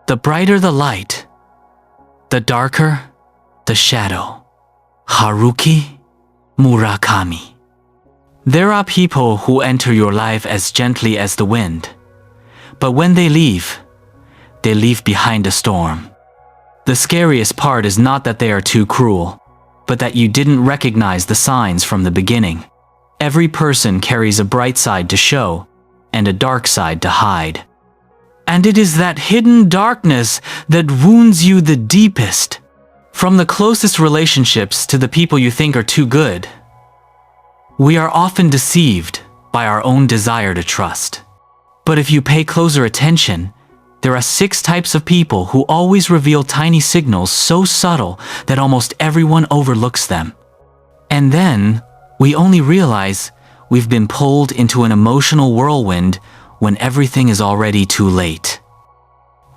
The brighter the light, the darker the shadow. Haruki Murakami. There are people who enter your life as gently as the wind, but when they leave behind a storm. The scariest part is not that they are too cruel, but that you didn't recognize the signs from the beginning. Every person carries a bright side to show and a dark side to hide. And it is that hidden darkness that wounds you the deepest. From the closest relationships to the people you think are too good. We are often deceived by our own desire to trust. But if you pay closer attention, there are 6 types of people who always reveal tiny signals so subtle that almost everyone overlooks them. And then, we only realize we've been pulled into an emotional whirlwind when everything is already too late.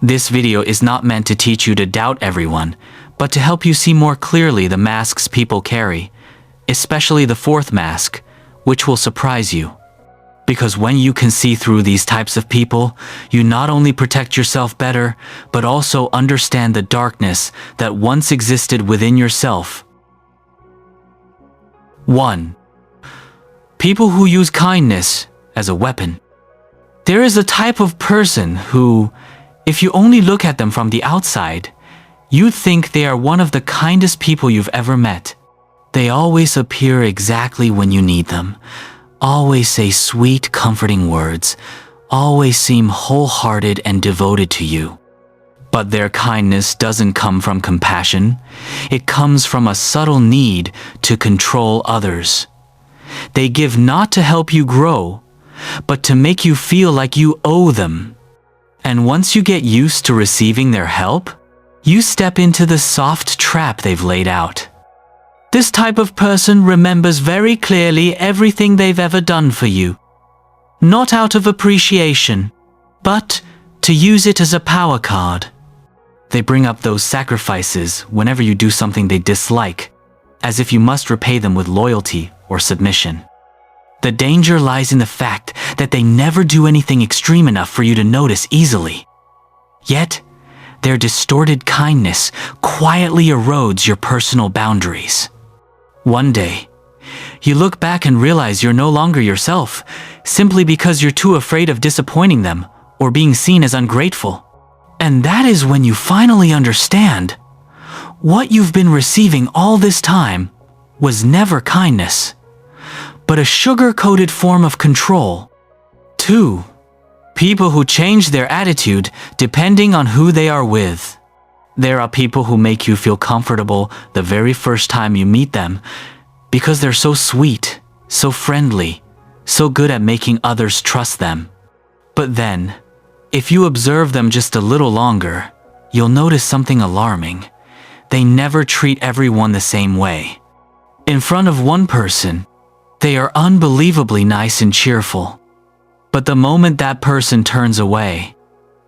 This video is not meant to teach you to doubt everyone, but to help you see more clearly the masks people carry, especially the 4th mask, which will surprise you. Because when you can see through these types of people, you not only protect yourself better, but also understand the darkness that once existed within yourself. 1. People who use kindness as a weapon. There is a type of person who, if you only look at them from the outside, you'd think they are one of the kindest people you've ever met. They always appear exactly when you need them. Always say sweet, comforting words, always seem wholehearted and devoted to you. But their kindness doesn't come from compassion. It comes from a subtle need to control others. They give not to help you grow, but to make you feel like you owe them. And once you get used to receiving their help, you step into the soft trap they've laid out. This type of person remembers very clearly everything they've ever done for you. Not out of appreciation, but to use it as a power card. They bring up those sacrifices whenever you do something they dislike, as if you must repay them with loyalty or submission. The danger lies in the fact that they never do anything extreme enough for you to notice easily. Yet, their distorted kindness quietly erodes your personal boundaries. One day, you look back and realize you're no longer yourself, simply because you're too afraid of disappointing them or being seen as ungrateful. And that is when you finally understand what you've been receiving all this time was never kindness, but a sugar-coated form of control. 2. People who change their attitude depending on who they are with. There are people who make you feel comfortable the very first time you meet them because they're so sweet, so friendly, so good at making others trust them. But then, if you observe them just a little longer, you'll notice something alarming. They never treat everyone the same way. In front of one person, they are unbelievably nice and cheerful. But the moment that person turns away,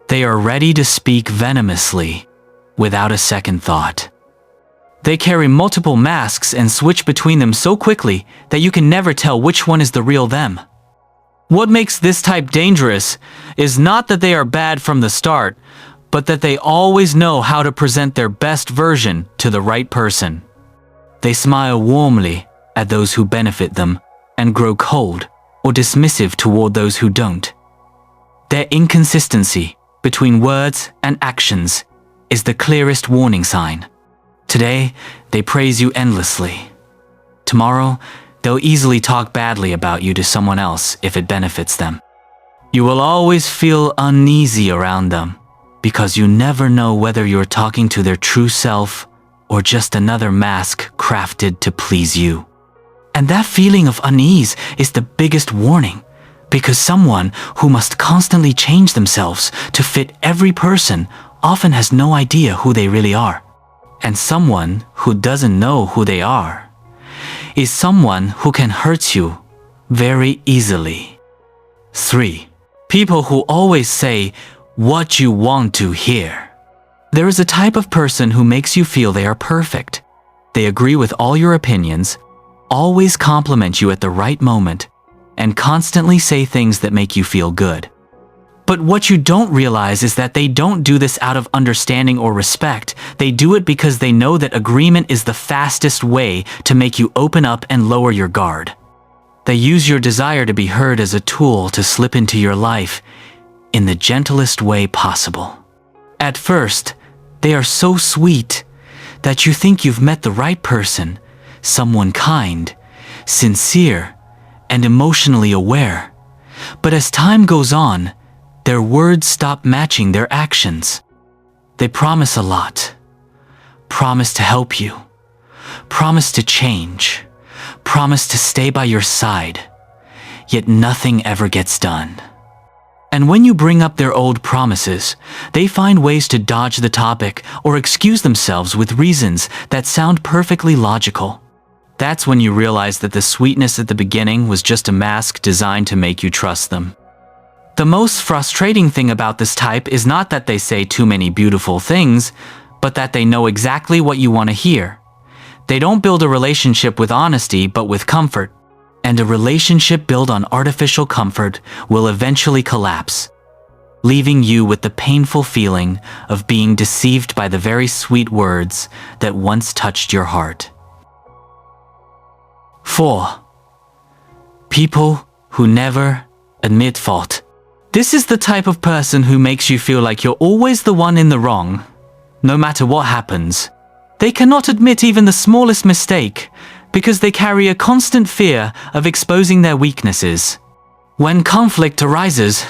they are ready to speak venomously, without a second thought. They carry multiple masks and switch between them so quickly that you can never tell which one is the real them. What makes this type dangerous is not that they are bad from the start, but that they always know how to present their best version to the right person. They smile warmly at those who benefit them and grow cold or dismissive toward those who don't. Their inconsistency between words and actions is the clearest warning sign. Today, they praise you endlessly. Tomorrow, they'll easily talk badly about you to someone else if it benefits them. You will always feel uneasy around them because you never know whether you're talking to their true self or just another mask crafted to please you. And that feeling of unease is the biggest warning, because someone who must constantly change themselves to fit every person often has no idea who they really are. And someone who doesn't know who they are is someone who can hurt you very easily. 3. People who always say what you want to hear. There is a type of person who makes you feel they are perfect. They agree with all your opinions, always compliment you at the right moment, and constantly say things that make you feel good. But what you don't realize is that they don't do this out of understanding or respect. They do it because they know that agreement is the fastest way to make you open up and lower your guard. They use your desire to be heard as a tool to slip into your life in the gentlest way possible. At first, they are so sweet that you think you've met the right person, someone kind, sincere, and emotionally aware. But as time goes on, their words stop matching their actions. They promise a lot. Promise to help you. Promise to change. Promise to stay by your side. Yet nothing ever gets done. And when you bring up their old promises, they find ways to dodge the topic or excuse themselves with reasons that sound perfectly logical. That's when you realize that the sweetness at the beginning was just a mask designed to make you trust them. The most frustrating thing about this type is not that they say too many beautiful things, but that they know exactly what you want to hear. They don't build a relationship with honesty, but with comfort. And a relationship built on artificial comfort will eventually collapse, leaving you with the painful feeling of being deceived by the very sweet words that once touched your heart. 4. People who never admit fault. This is the type of person who makes you feel like you're always the one in the wrong, no matter what happens. They cannot admit even the smallest mistake because they carry a constant fear of exposing their weaknesses. When conflict arises,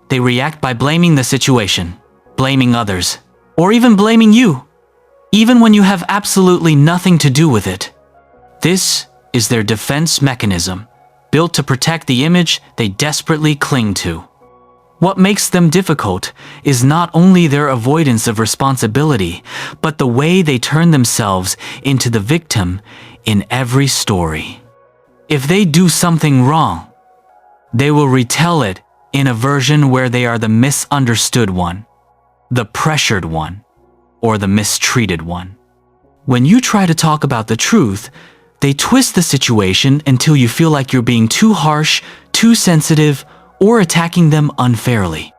they react by blaming the situation, blaming others, or even blaming you, even when you have absolutely nothing to do with it. This is their defense mechanism, built to protect the image they desperately cling to. What makes them difficult is not only their avoidance of responsibility, but the way they turn themselves into the victim in every story. If they do something wrong, they will retell it in a version where they are the misunderstood one, the pressured one, or the mistreated one. When you try to talk about the truth, they twist the situation until you feel like you're being too harsh, too sensitive, or attacking them unfairly.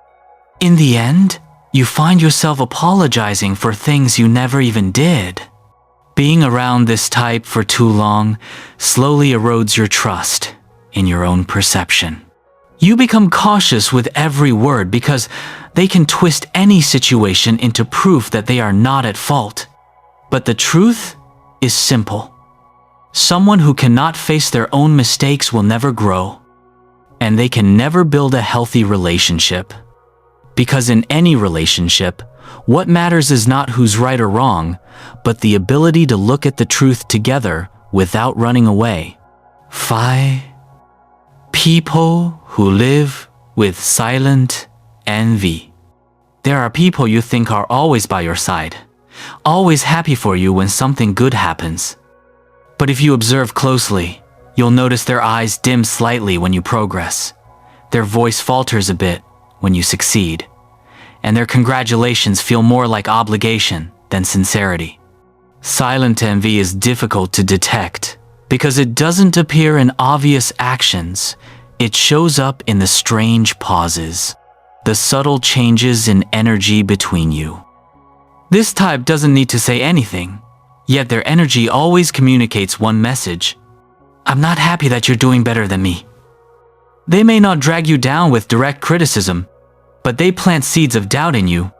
In the end, you find yourself apologizing for things you never even did. Being around this type for too long slowly erodes your trust in your own perception. You become cautious with every word because they can twist any situation into proof that they are not at fault. But the truth is simple. Someone who cannot face their own mistakes will never grow, and they can never build a healthy relationship. Because in any relationship, what matters is not who's right or wrong, but the ability to look at the truth together without running away. 5. People who live with silent envy. There are people you think are always by your side, always happy for you when something good happens. But if you observe closely, you'll notice their eyes dim slightly when you progress. Their voice falters a bit when you succeed. And their congratulations feel more like obligation than sincerity. Silent envy is difficult to detect because it doesn't appear in obvious actions. It shows up in the strange pauses, the subtle changes in energy between you. This type doesn't need to say anything, yet their energy always communicates one message. I'm not happy that you're doing better than me. They may not drag you down with direct criticism, but they plant seeds of doubt in you,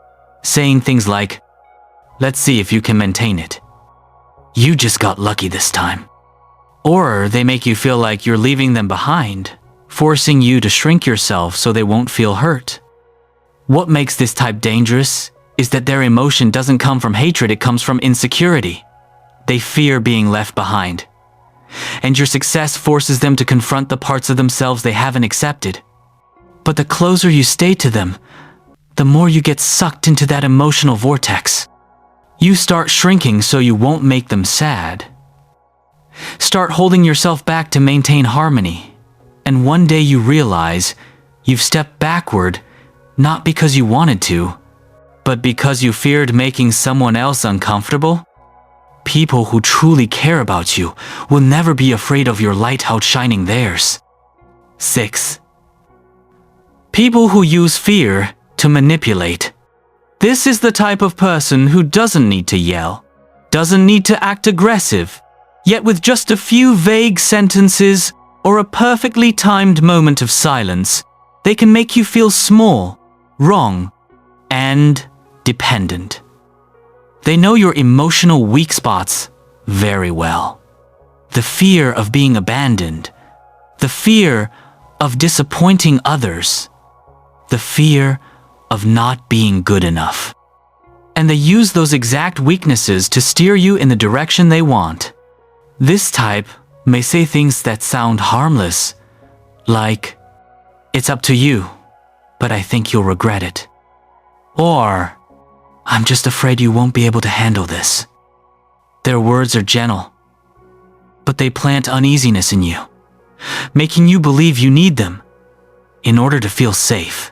saying things like, let's see if you can maintain it. You just got lucky this time. Or they make you feel like you're leaving them behind, forcing you to shrink yourself so they won't feel hurt. What makes this type dangerous is that their emotion doesn't come from hatred, it comes from insecurity. They fear being left behind. And your success forces them to confront the parts of themselves they haven't accepted. But the closer you stay to them, the more you get sucked into that emotional vortex. You start shrinking so you won't make them sad. Start holding yourself back to maintain harmony. And one day you realize you've stepped backward, not because you wanted to, but because you feared making someone else uncomfortable. People who truly care about you will never be afraid of your light outshining theirs. 6. People who use fear to manipulate. This is the type of person who doesn't need to yell, doesn't need to act aggressive, yet with just a few vague sentences or a perfectly timed moment of silence, they can make you feel small, wrong, and dependent. They know your emotional weak spots very well. The fear of being abandoned, the fear of disappointing others, the fear of not being good enough. And they use those exact weaknesses to steer you in the direction they want. This type may say things that sound harmless, like, "It's up to you, but I think you'll regret it." Or, "I'm just afraid you won't be able to handle this." Their words are gentle, but they plant uneasiness in you, making you believe you need them in order to feel safe.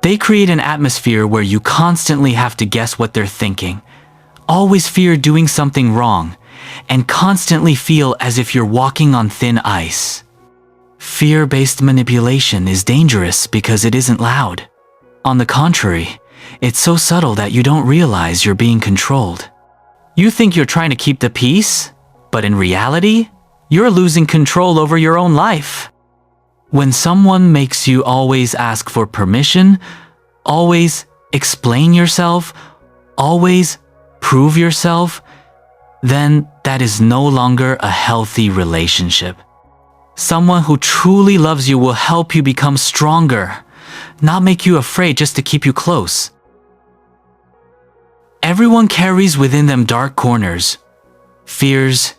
They create an atmosphere where you constantly have to guess what they're thinking, always fear doing something wrong, and constantly feel as if you're walking on thin ice. Fear-based manipulation is dangerous because it isn't loud. On the contrary, it's so subtle that you don't realize you're being controlled. You think you're trying to keep the peace, but in reality, you're losing control over your own life. When someone makes you always ask for permission, always explain yourself, always prove yourself, then that is no longer a healthy relationship. Someone who truly loves you will help you become stronger, not make you afraid just to keep you close. Everyone carries within them dark corners, fears,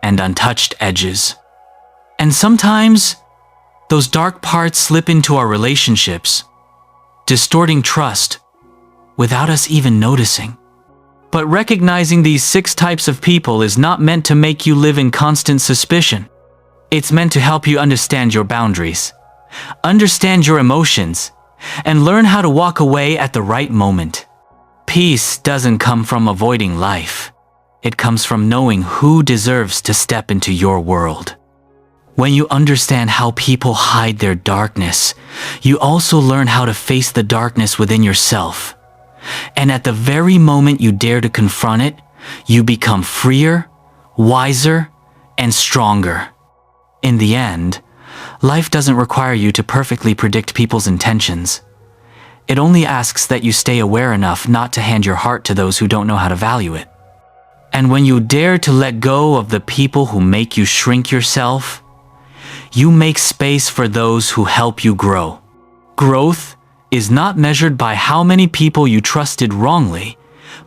and untouched edges. And sometimes, those dark parts slip into our relationships, distorting trust without us even noticing. But recognizing these 6 types of people is not meant to make you live in constant suspicion. It's meant to help you understand your boundaries, understand your emotions, and learn how to walk away at the right moment. Peace doesn't come from avoiding life. It comes from knowing who deserves to step into your world. When you understand how people hide their darkness, you also learn how to face the darkness within yourself. And at the very moment you dare to confront it, you become freer, wiser, and stronger. In the end, life doesn't require you to perfectly predict people's intentions. It only asks that you stay aware enough not to hand your heart to those who don't know how to value it. And when you dare to let go of the people who make you shrink yourself, you make space for those who help you grow. Growth is not measured by how many people you trusted wrongly,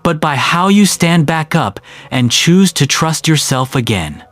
but by how you stand back up and choose to trust yourself again.